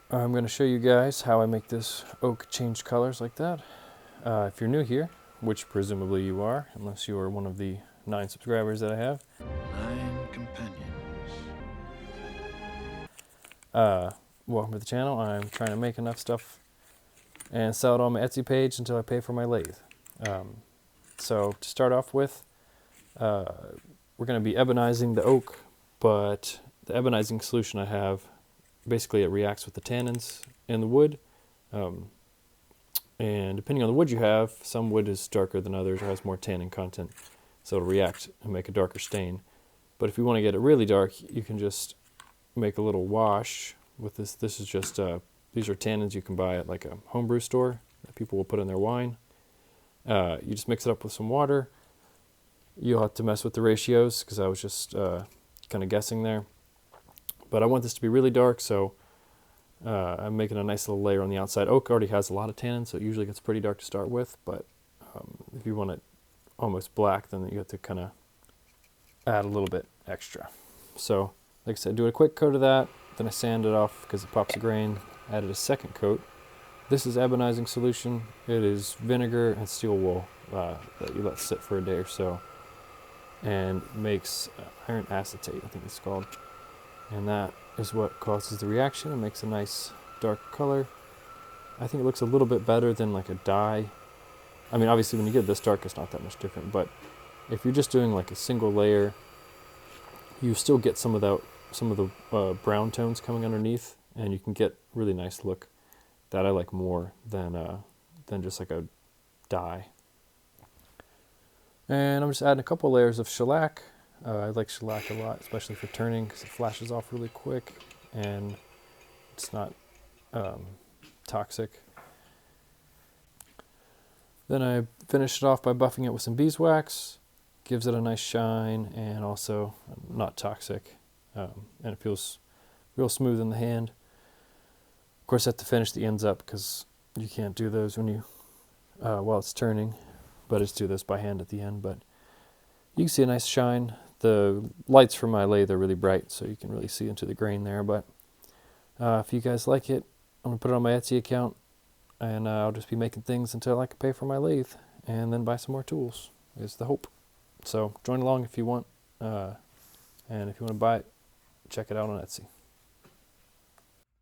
I'm going to show you guys how I make this oak change colors like that. If you're new here, which presumably you are, unless you are one of the 9 subscribers that I have. 9 companions. Welcome to the channel. I'm trying to make enough stuff and sell it on my Etsy page until I pay for my lathe. So to start off with, we're going to be ebonizing the oak, but the ebonizing solution I have, basically it reacts with the tannins in the wood. And depending on the wood you have, some wood is darker than others or has more tannin content, so it'll react and make a darker stain. But if you want to get it really dark, you can just make a little wash with this. This is just, these are tannins you can buy at like a homebrew store that people will put in their wine. You just mix it up with some water. You'll have to mess with the ratios because I was just kind of guessing there. But I want this to be really dark, so I'm making a nice little layer on the outside. Oak already has a lot of tannin, so it usually gets pretty dark to start with, but if you want it almost black, then you have to kind of add a little bit extra. So, like I said, do a quick coat of that, then I sand it off because it pops a grain, added a second coat. This is ebonizing solution. It is vinegar and steel wool that you let sit for a day or so, and makes iron acetate, I think it's called. And that is what causes the reaction. It makes a nice dark color. I think it looks a little bit better than like a dye. I mean, obviously when you get this dark, it's not that much different, but if you're just doing like a single layer, you still get some of the brown tones coming underneath, and you can get a really nice look that I like more than just like a dye. And I'm just adding a couple layers of shellac. I like shellac a lot, especially for turning, because it flashes off really quick and it's not toxic. Then I finish it off by buffing it with some beeswax. Gives it a nice shine and also not toxic. And it feels real smooth in the hand. Of course, I have to finish the ends up because you can't do those when you while it's turning, but I just do this by hand at the end. But you can see a nice shine. The lights from my lathe are really bright, so you can really see into the grain there. But if you guys like it, I'm going to put it on my Etsy account, and I'll just be making things until I can pay for my lathe, and then buy some more tools, is the hope. So join along if you want, and if you want to buy it, check it out on Etsy.